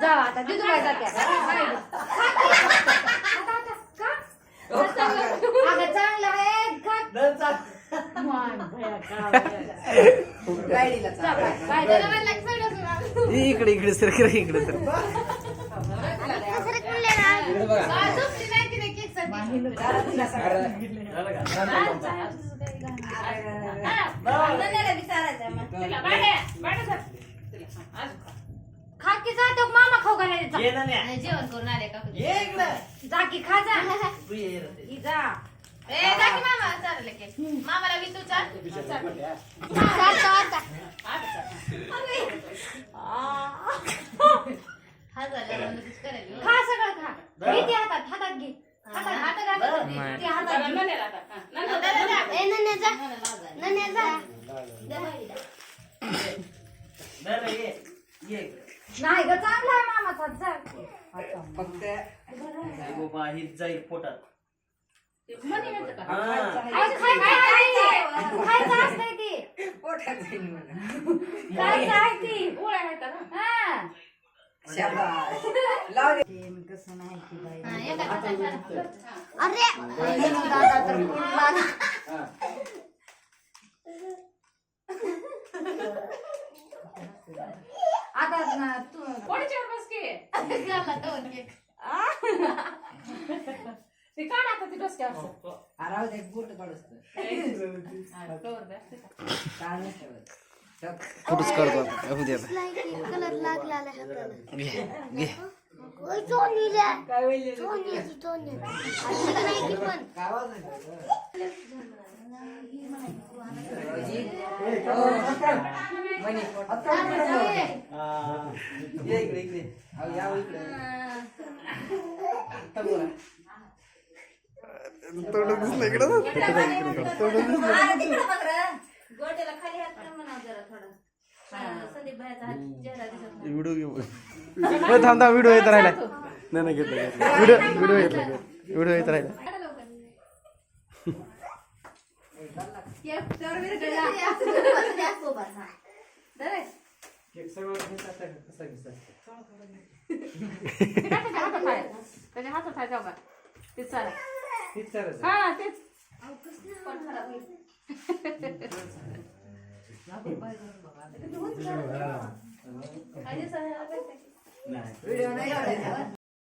जावा आता दिदू बाई जात्या अगं चांगलं आहे इकडे इकडे सर इकडे सर खा की जातो मामा खाऊ घालायचा जेवण करून आले का जा की खा जा जा जाकी मामा चालले की मामाला वितू चाल खा सगळं खा किती हातात हातात घे नाही ग चांगला आहे मामाचा फक्त हीच जाईल पोटात खायचं असतंय ती पोटात जाईल म्हणा. खायचं आहे ती हा शाबास. लाव रे. कसं नाही की बाई अरे दादा तर कुठला आता ना तू कोणच्यावर बस की ते काढ आता ती डोसक्यावर आराव एक बोट काढूस तर. काढ नाही ठेवत. ठेव. फोटोच काढतो आता दे आता कलर लागला हाताला घे घे ओय चोनीला काय होईल रे? चोनी आता नाही की पण काय आवाज नाही करत? मनी, हात काढ इकडे. ये इकडे इकडे. अहो, या इकडे. आता बोला. तोंड दिसलं इकडं गोट्याला खाली हात कर म्हणा जरा थोडा संदीप भाईचा हात चेहरा दिसत नाही व्हिडिओ घेऊ थांब थांब व्हिडिओ येत राहिला नाही नाही घेतलं व्हिडिओ व्हिडिओ येतला व्हिडिओ येत राहिला केक सगळं घेतात का? कसं घेतात? त्याच्या हातात आहे जाऊ का तेच चालेल ठीक सरच. हा तेच पण खराब होईल व्हिडिओ नाही काढायचा.